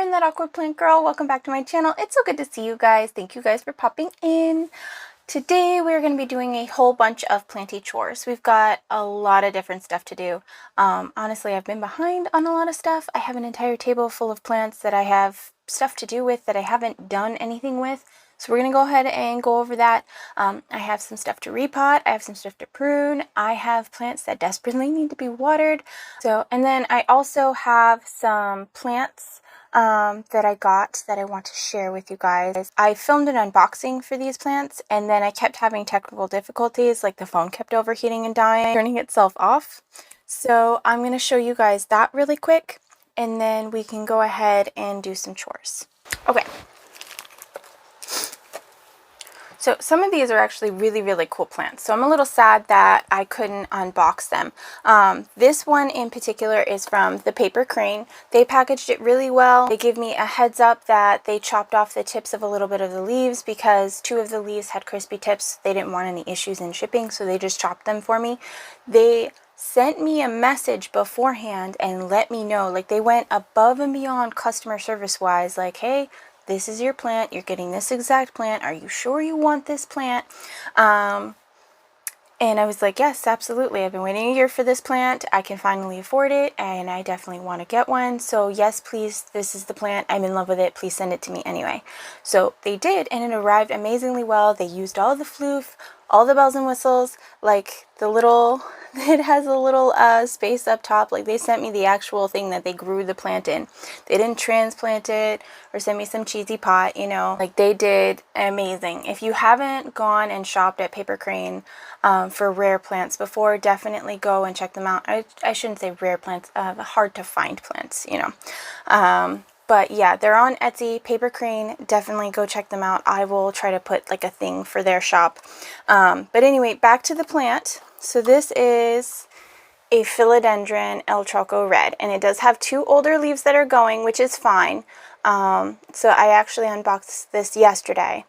Lauren, that awkward plant girl. Welcome back to my channel. It's so good to see you guys. Thank you guys for popping in. Today we're going to be doing a whole bunch of planty chores. We've got a lot of different stuff to do. Honestly, I've been behind on a lot of stuff. I have an entire table full of plants that I have stuff to do with that I haven't done anything with. So we're going to go ahead and go over that. I have some stuff to repot. I have some stuff to prune. I have plants that desperately need to be watered. And then I also have some plants that I got that I want to share with you guys. I filmed an unboxing for these plants, and then I kept having technical difficulties, like the phone kept overheating and dying, turning itself off. So I'm going to show you guys that really quick, and then we can go ahead and do some chores. Okay. So some of these are actually really, really cool plants. So I'm a little sad that I couldn't unbox them. This one in particular is from the Paper Crane. They packaged it really well. They gave me a heads up that they chopped off the tips of a little bit of the leaves because 2 of the leaves had crispy tips. They didn't want any issues in shipping, so they just chopped them for me. They sent me a message beforehand and let me know, like they went above and beyond customer service wise, like, hey, this is your plant, you're getting this exact plant, are you sure you want this plant? And I was like, yes, absolutely, I've been waiting a year for this plant, I can finally afford it, and I definitely want to get one, so yes, please, this is the plant, I'm in love with it, please send it to me anyway. So they did, and it arrived amazingly well. They used all the floof, all the bells and whistles, like the little, it has a little space up top, like they sent me the actual thing that they grew the plant in. They didn't transplant it or send me some cheesy pot, you know, like they did amazing. If you haven't gone and shopped at Paper Crane for rare plants before, definitely go and check them out. I shouldn't say rare plants, hard to find plants, you know. But yeah, they're on Etsy, Paper Crane, definitely go check them out. I will try to put like a thing for their shop. But anyway, back to the plant. So this is a Philodendron El Choco Red, and it does have 2 older leaves that are going, which is fine. So I actually unboxed this yesterday.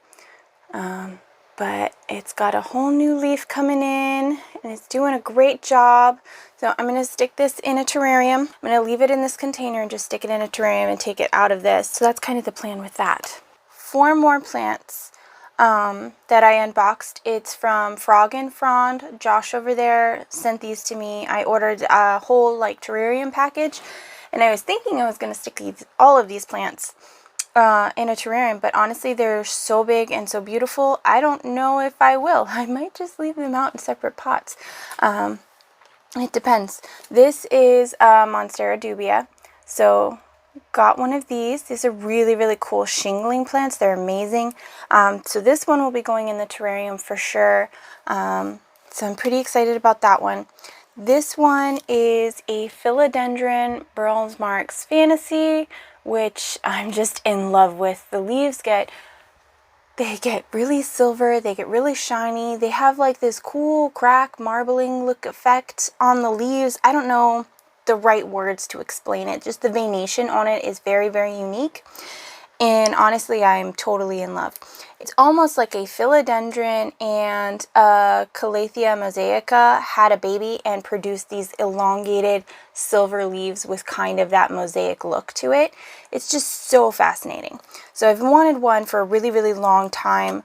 But it's got a whole new leaf coming in, and it's doing a great job. So I'm going to stick this in a terrarium. I'm going to leave it in this container and just stick it in a terrarium and take it out of this. So that's kind of the plan with that. 4 more plants that I unboxed. It's from Frog and Frond. Josh over there sent these to me. I ordered a whole like terrarium package, and I was thinking I was going to stick all of these plants in a terrarium, but honestly they're so big and so beautiful, I don't know if I will. I might just leave them out in separate pots. It depends. This is Monstera dubia, so got one of these. These are really, really cool shingling plants. They're amazing. So this one will be going in the terrarium for sure. So I'm pretty excited about that one. This one is a Philodendron Burls Marks Fantasy, which I'm just in love with. The leaves get really silver, they get really shiny, they have like this cool crack marbling look effect on the leaves. I don't know the right words to explain it, just the veination on it is very, very unique, and honestly I'm totally in love. It's almost like a Philodendron and a Calathea mosaica had a baby and produced these elongated silver leaves with kind of that mosaic look to it. It's just so fascinating. So I've wanted one for a really, really long time,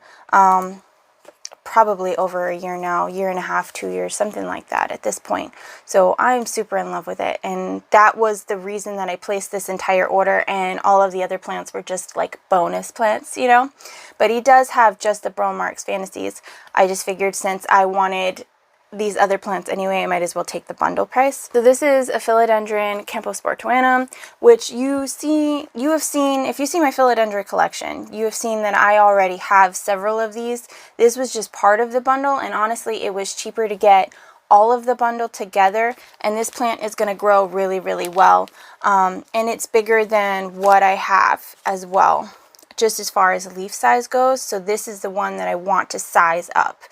probably over a year now, 1.5 years, 2 years, something like that at this point. So I'm super in love with it, and that was the reason that I placed this entire order, and all of the other plants were just like bonus plants, you know. But he does have just the Burl Marks Fantasies. I just figured since I wanted these other plants anyway, I might as well take the bundle price. So this is a Philodendron Camposportuanum, which you have seen, if you see my Philodendron collection, you have seen that I already have several of these. This was just part of the bundle, and honestly it was cheaper to get all of the bundle together, and this plant is going to grow really, really well. And it's bigger than what I have as well, just as far as leaf size goes. So this is the one that I want to size up.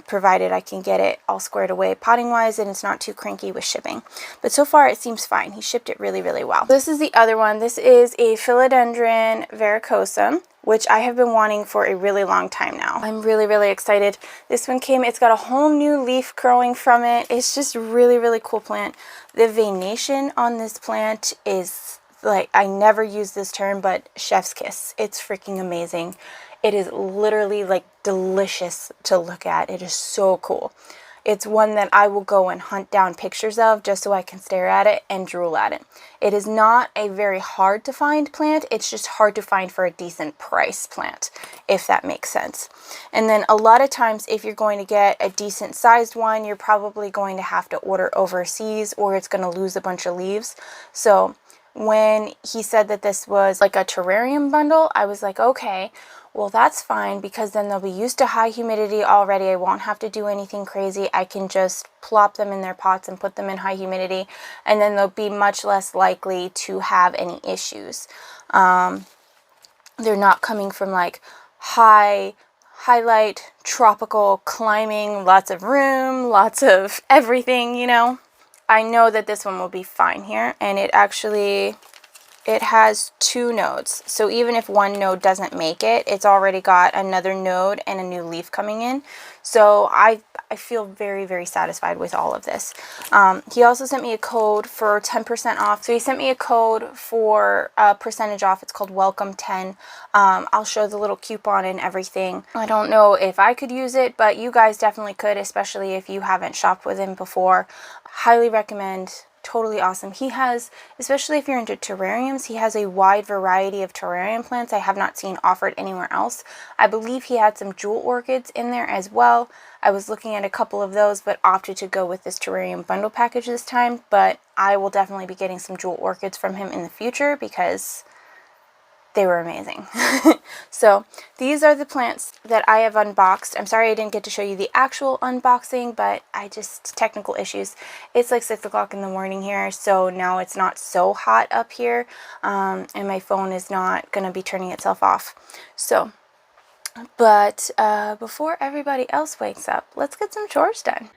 Provided I can get it all squared away potting wise and it's not too cranky with shipping. But so far it seems fine. He shipped it really, really well. This is the other one. This is a Philodendron verrucosum, which I have been wanting for a really long time now. I'm really, really excited. This one came, it's got a whole new leaf growing from it. It's just a really, really cool plant. The veination on this plant is like, I never use this term, but chef's kiss. It's freaking amazing. It is literally like delicious to look at. It is so cool. It's one that I will go and hunt down pictures of just so I can stare at it and drool at it. It is not a very hard to find plant. It's just hard to find for a decent price plant, if that makes sense. And then a lot of times, if you're going to get a decent sized one, you're probably going to have to order overseas, or it's going to lose a bunch of leaves. So when he said that this was like a terrarium bundle, I was like, okay, well, that's fine, because then they'll be used to high humidity already. I won't have to do anything crazy. I can just plop them in their pots and put them in high humidity, and then they'll be much less likely to have any issues. They're not coming from like highlight, tropical, climbing, lots of room, lots of everything, you know. I know that this one will be fine here, and it has 2 nodes. So even if one node doesn't make it, it's already got another node and a new leaf coming in. So I feel very, very satisfied with all of this. He also sent me a code for 10% off. So he sent me a code for percentage off. It's called Welcome 10. I'll show the little coupon and everything. I don't know if I could use it, but you guys definitely could, especially if you haven't shopped with him before. Highly recommend. Totally awesome. He has, especially if you're into terrariums, he has a wide variety of terrarium plants I have not seen offered anywhere else. I believe he had some jewel orchids in there as well. I was looking at a couple of those, but opted to go with this terrarium bundle package this time. But I will definitely be getting some jewel orchids from him in the future, because they were amazing. So these are the plants that I have unboxed. I'm sorry I didn't get to show you the actual unboxing, but technical issues. It's like 6 o'clock in the morning here, so now it's not so hot up here, and my phone is not going to be turning itself off. So, but before everybody else wakes up, let's get some chores done.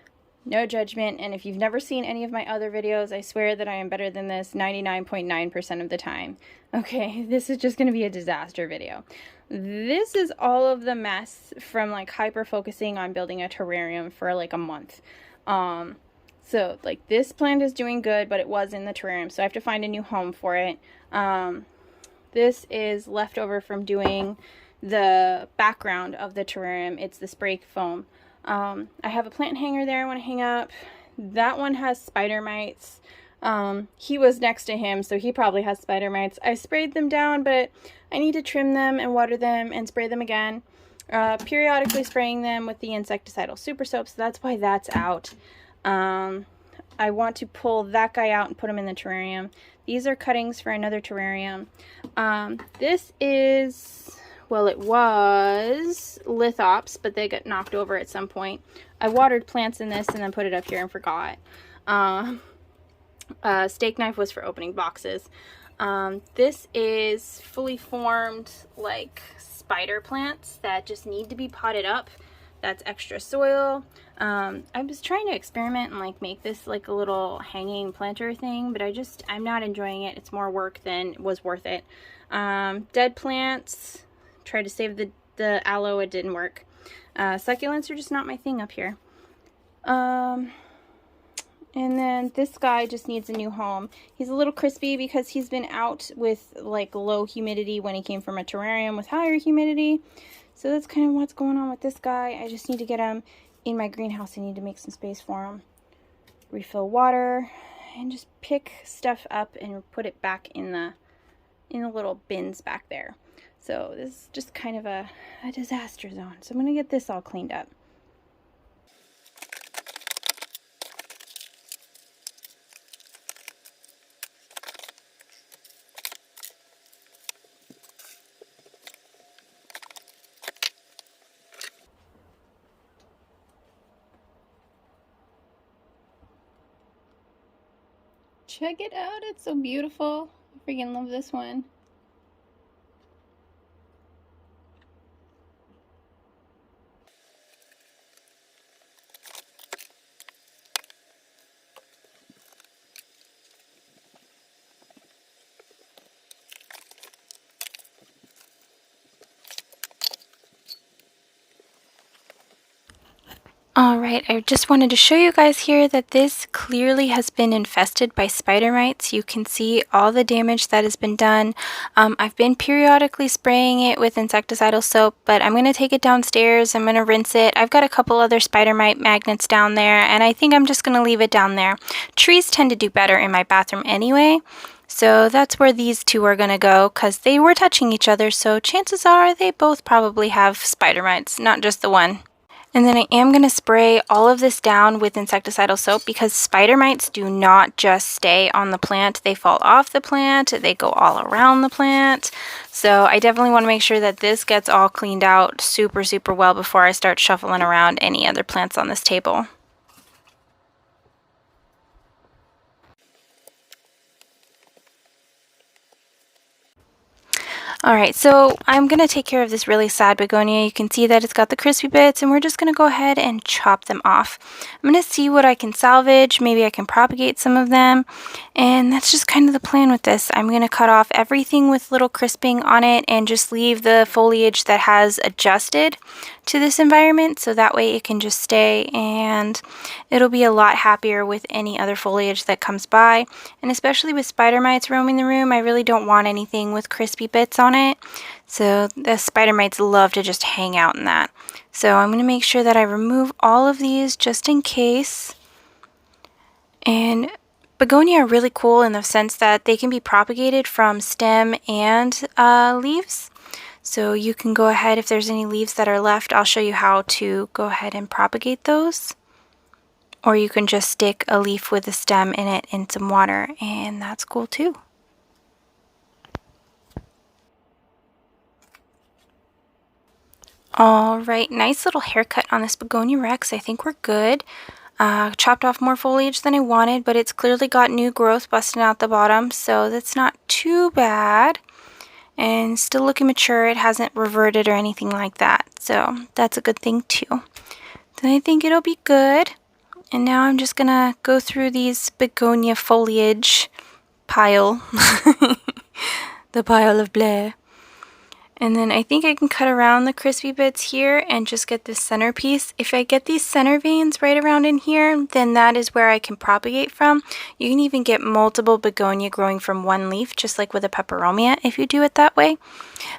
No judgment, and if you've never seen any of my other videos, I swear that I am better than this 99.9% of the time. Okay, this is just going to be a disaster video. This is all of the mess from like hyper focusing on building a terrarium for like a month. So like this plant is doing good, but it was in the terrarium, so I have to find a new home for it. This is leftover from doing the background of the terrarium. It's the spray foam. I have a plant hanger there I want to hang up. That one has spider mites. He was next to him, so he probably has spider mites. I sprayed them down, but I need to trim them and water them and spray them again. Periodically spraying them with the Incecticidal Super Soap, so that's why that's out. I want to pull that guy out and put him in the terrarium. These are cuttings for another terrarium. This is... well, it was lithops, but they got knocked over at some point. I watered plants in this and then put it up here and forgot. Steak knife was for opening boxes. This is fully formed, like, spider plants that just need to be potted up. That's extra soil. I was trying to experiment and, like, make this, like, a little hanging planter thing, but I'm not enjoying it. It's more work than was worth it. Dead plants... tried to save the aloe, it didn't work. Succulents are just not my thing up here. And then this guy just needs a new home. He's a little crispy because he's been out with like low humidity when he came from a terrarium with higher humidity. So that's kind of what's going on with this guy. I just need to get him in my greenhouse. I need to make some space for him. Refill water and just pick stuff up and put it back in the little bins back there. So this is just kind of a disaster zone. So I'm going to get this all cleaned up. Check it out. It's so beautiful. I freaking love this one. Alright, I just wanted to show you guys here that this clearly has been infested by spider mites. You can see all the damage that has been done. I've been periodically spraying it with insecticidal soap, but I'm going to take it downstairs. I'm going to rinse it. I've got a couple other spider mite magnets down there, and I think I'm just going to leave it down there. Trees tend to do better in my bathroom anyway, so that's where these two are going to go because they were touching each other, so chances are they both probably have spider mites, not just the one. And then I am going to spray all of this down with insecticidal soap because spider mites do not just stay on the plant. They fall off the plant, they go all around the plant. So I definitely want to make sure that this gets all cleaned out super, super well before I start shuffling around any other plants on this table. Alright, so I'm going to take care of this really sad begonia. You can see that it's got the crispy bits, and we're just going to go ahead and chop them off. I'm going to see what I can salvage. Maybe I can propagate some of them, and that's just kind of the plan with this. I'm going to cut off everything with little crisping on it and just leave the foliage that has adjusted to this environment, so that way it can just stay and it'll be a lot happier with any other foliage that comes by. And especially with spider mites roaming the room, I really don't want anything with crispy bits on it, so the spider mites love to just hang out in that. So I'm going to make sure that I remove all of these just in case. And begonia are really cool in the sense that they can be propagated from stem and leaves. So you can go ahead, if there's any leaves that are left, I'll show you how to go ahead and propagate those. Or you can just stick a leaf with a stem in it in some water, and that's cool too. Alright, nice little haircut on this begonia rex. I think we're good. Chopped off more foliage than I wanted, but it's clearly got new growth busting out the bottom, so that's not too bad. And still looking mature. It hasn't reverted or anything like that, so that's a good thing too. Then I think it'll be good. And now I'm just gonna go through these begonia foliage pile, the pile of bleh. And then I think I can cut around the crispy bits here and just get this centerpiece. If I get these center veins right around in here, then that is where I can propagate from. You can even get multiple begonia growing from one leaf, just like with a peperomia if you do it that way.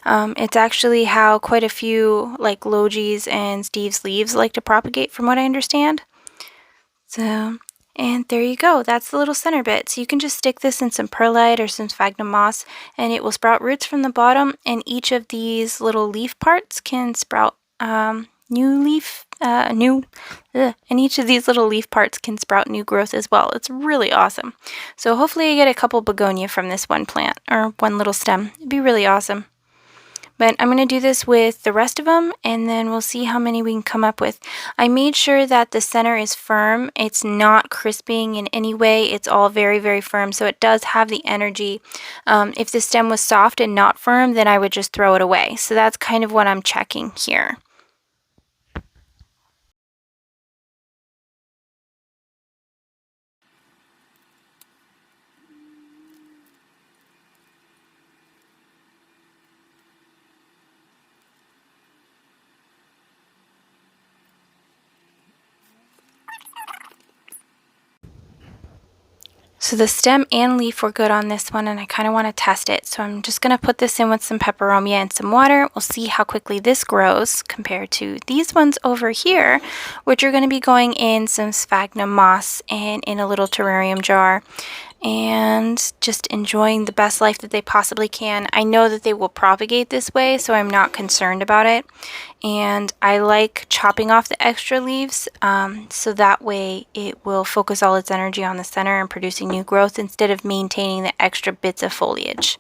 It's actually how quite a few, like Logies and Steve's leaves, like to propagate from what I understand. So, and there you go. That's the little center bit. So you can just stick this in some perlite or some sphagnum moss, and it will sprout roots from the bottom, and each of these little leaf parts can sprout new leaf, and each of these little leaf parts can sprout new growth as well. It's really awesome. So hopefully I get a couple begonia from this one plant, or one little stem. It'd be really awesome. But I'm going to do this with the rest of them, and then we'll see how many we can come up with. I made sure that the center is firm. It's not crisping in any way. It's all very, very firm, so it does have the energy. If the stem was soft and not firm, then I would just throw it away. So that's kind of what I'm checking here. So the stem and leaf were good on this one, and I kind of want to test it. So I'm just going to put this in with some peperomia and some water. We'll see how quickly this grows compared to these ones over here, which are going to be going in some sphagnum moss and in a little terrarium jar, and just enjoying the best life that they possibly can. I know that they will propagate this way, so I'm not concerned about it. And I like chopping off the extra leaves, so that way it will focus all its energy on the center and producing new growth instead of maintaining the extra bits of foliage.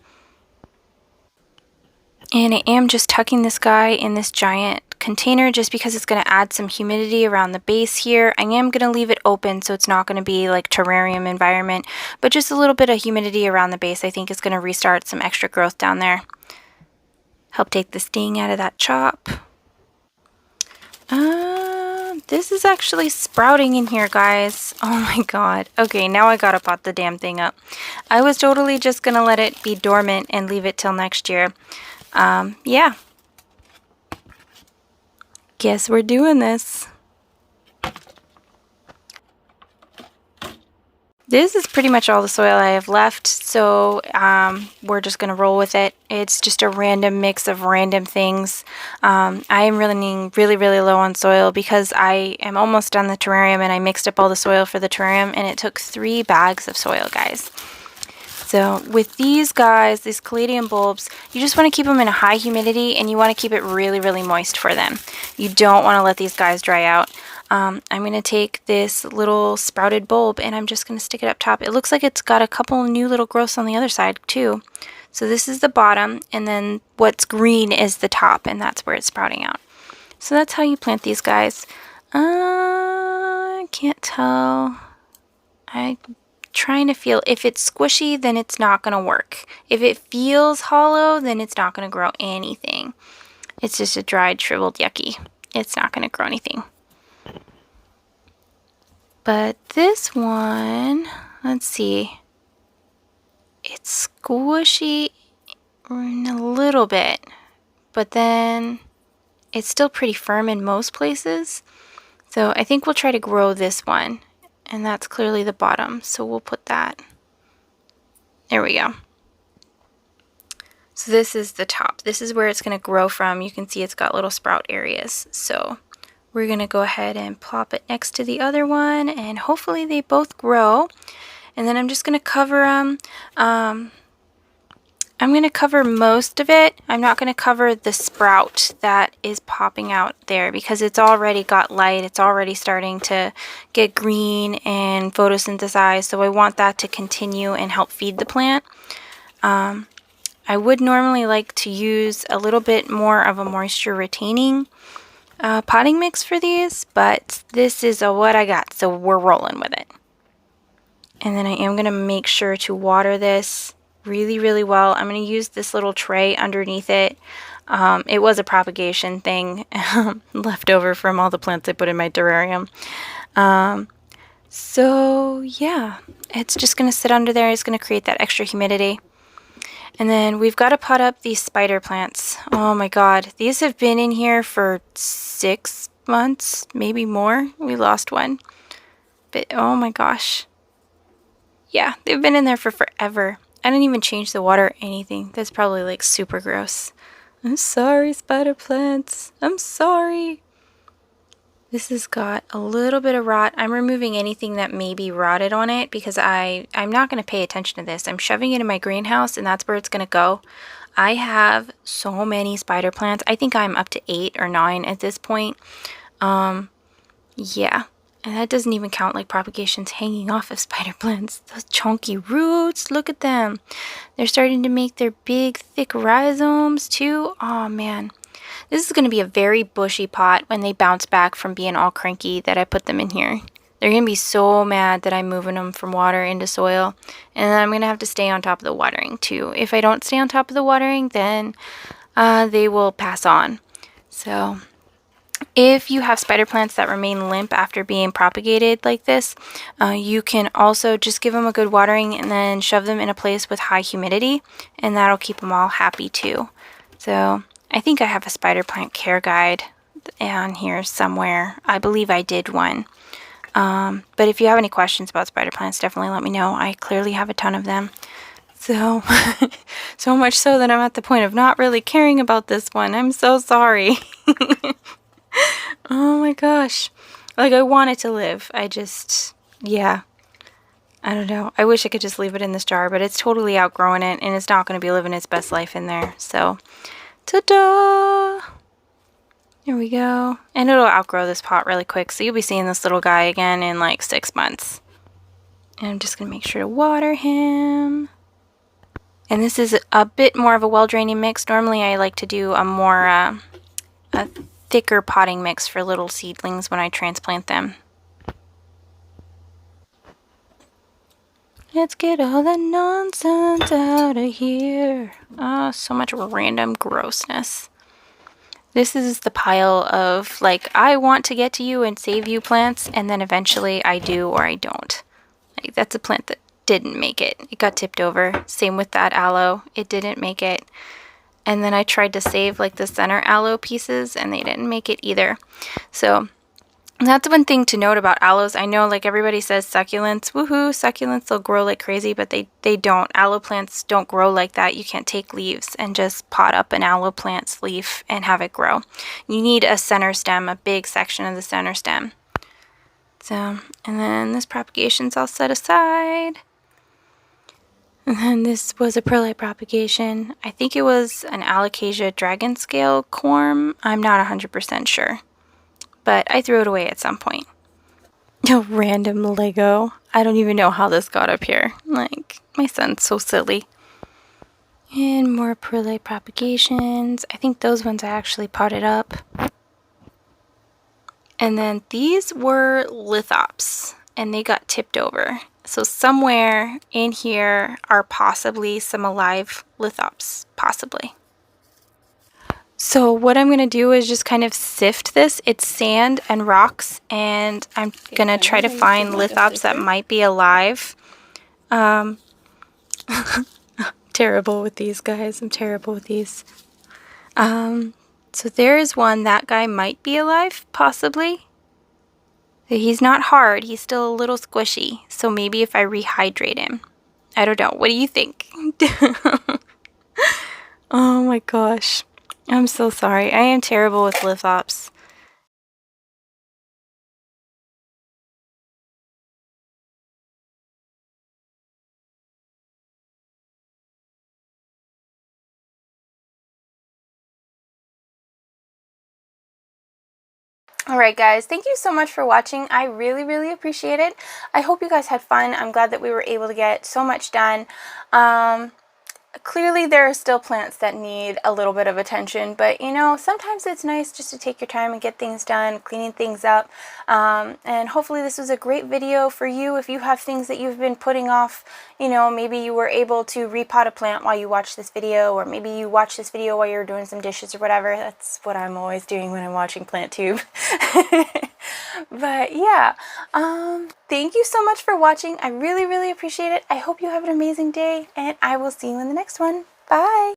And I am just tucking this guy in this giant container just because it's going to add some humidity around the base here. I am going to leave it open so it's not going to be like terrarium environment, but just a little bit of humidity around the base I think is going to restart some extra growth down there. Help take the sting out of that chop. This is actually sprouting in here, guys. Oh my god. Okay, now I gotta pot the damn thing up. I was totally just gonna let it be dormant and leave it till next year. Yeah. Guess we're doing this. This is pretty much all the soil I have left, so we're just going to roll with it. It's just a random mix of random things. I am running really, really low on soil because I am almost done the terrarium and I mixed up all the soil for the terrarium and it took 3 bags of soil, guys. So with these guys, these caladium bulbs, you just want to keep them in a high humidity and you want to keep it really, really moist for them. You don't want to let these guys dry out. I'm going to take this little sprouted bulb and I'm just going to stick it up top. It looks like it's got a couple new little growths on the other side too. So this is the bottom, and then what's green is the top, and that's where it's sprouting out. So that's how you plant these guys. I can't tell. I'm trying to feel. If it's squishy, then it's not going to work. If it feels hollow, then it's not going to grow anything. It's just a dried, shriveled yucky. It's not going to grow anything. But this one, let's see, it's squishy in a little bit, but then it's still pretty firm in most places. So I think we'll try to grow this one, and that's clearly the bottom, so we'll put that. There we go. So this is the top. This is where it's going to grow from. You can see it's got little sprout areas. So we're going to go ahead and plop it next to the other one, and hopefully they both grow. And then I'm just going to cover them. I'm going to cover most of it. I'm not going to cover the sprout that is popping out there because it's already got light. It's already starting to get green and photosynthesize. So I want that to continue and help feed the plant. I would normally like to use a little bit more of a moisture retaining potting mix for these, but this is what I got, so we're rolling with it. And then I am going to make sure to water this really, really well. I'm going to use this little tray underneath it. It was a propagation thing left over from all the plants I put in my terrarium. So yeah, it's just going to sit under there. It's going to create that extra humidity. And then we've got to pot up these spider plants. Oh my god, these have been in here for 6 months, maybe more. We lost one. But oh my gosh. Yeah, they've been in there for forever. I didn't even change the water or anything. That's probably like super gross. I'm sorry, spider plants. I'm sorry. This has got a little bit of rot. I'm removing anything that may be rotted on it because I'm not going to pay attention to this. I'm shoving it in my greenhouse and that's where it's going to go. I have so many spider plants. I think I'm up to 8 or 9 at this point. Yeah. And that doesn't even count like propagations hanging off of spider plants. Those chunky roots, look at them. They're starting to make their big, thick rhizomes too. Oh man. This is going to be a very bushy pot when they bounce back from being all cranky that I put them in here. They're going to be so mad that I'm moving them from water into soil. And then I'm going to have to stay on top of the watering too. If I don't stay on top of the watering, then they will pass on. So if you have spider plants that remain limp after being propagated like this, you can also just give them a good watering and then shove them in a place with high humidity, and that'll keep them all happy too. So I think I have a spider plant care guide on here somewhere. I believe I did one. But if you have any questions about spider plants, definitely let me know. I clearly have a ton of them. So, so much so that I'm at the point of not really caring about this one. I'm so sorry. Oh my gosh. Like, I want it to live. Yeah. I don't know. I wish I could just leave it in this jar, but it's totally outgrowing it, and it's not going to be living its best life in there. So, ta-da! There we go. And it'll outgrow this pot really quick, so you'll be seeing this little guy again in like 6 months. And I'm just going to make sure to water him. And this is a bit more of a well-draining mix. Normally I like to do a more a thicker potting mix for little seedlings when I transplant them. Let's get all the nonsense out of here. Oh, so much random grossness. This is the pile of, like, I want to get to you and save you plants, and then eventually I do or I don't. Like, that's a plant that didn't make it. It got tipped over. Same with that aloe. It didn't make it. And then I tried to save, like, the center aloe pieces, and they didn't make it either. So That's one thing to note about aloes. I know like everybody says succulents, woohoo, succulents, they'll grow like crazy, but they don't. Aloe plants don't grow like that. You can't take leaves and just pot up an aloe plant's leaf and have it grow. You need a center stem, a big section of the center stem. So, and then this propagation's all set aside. And then this was a perlite propagation. I think it was an Alocasia dragon scale corm. I'm not 100% sure, but I threw it away at some point. A random Lego. I don't even know how this got up here. Like, my son's so silly. And more perlite propagations. I think those ones I actually potted up. And then these were lithops, and they got tipped over. So somewhere in here are possibly some alive lithops, possibly. So what I'm going to do is just kind of sift this. It's sand and rocks, and I'm going to try to find lithops that might be alive. Terrible with these guys. I'm terrible with these. So there is one. That guy might be alive, possibly. He's not hard. He's still a little squishy. So maybe if I rehydrate him. I don't know. What do you think? Oh my gosh. I'm so sorry. I am terrible with lithops. Alright guys, thank you so much for watching. I really, really appreciate it. I hope you guys had fun. I'm glad that we were able to get so much done. Clearly there are still plants that need a little bit of attention, but you know, sometimes it's nice just to take your time and get things done, cleaning things up. And hopefully this was a great video for you. If you have things that you've been putting off, you know, maybe you were able to repot a plant while you watched this video, or maybe you watched this video while you were doing some dishes or whatever. That's what I'm always doing when I'm watching PlantTube. But yeah, thank you so much for watching. I really, really appreciate it. I hope you have an amazing day, and I will see you in the next one. Bye!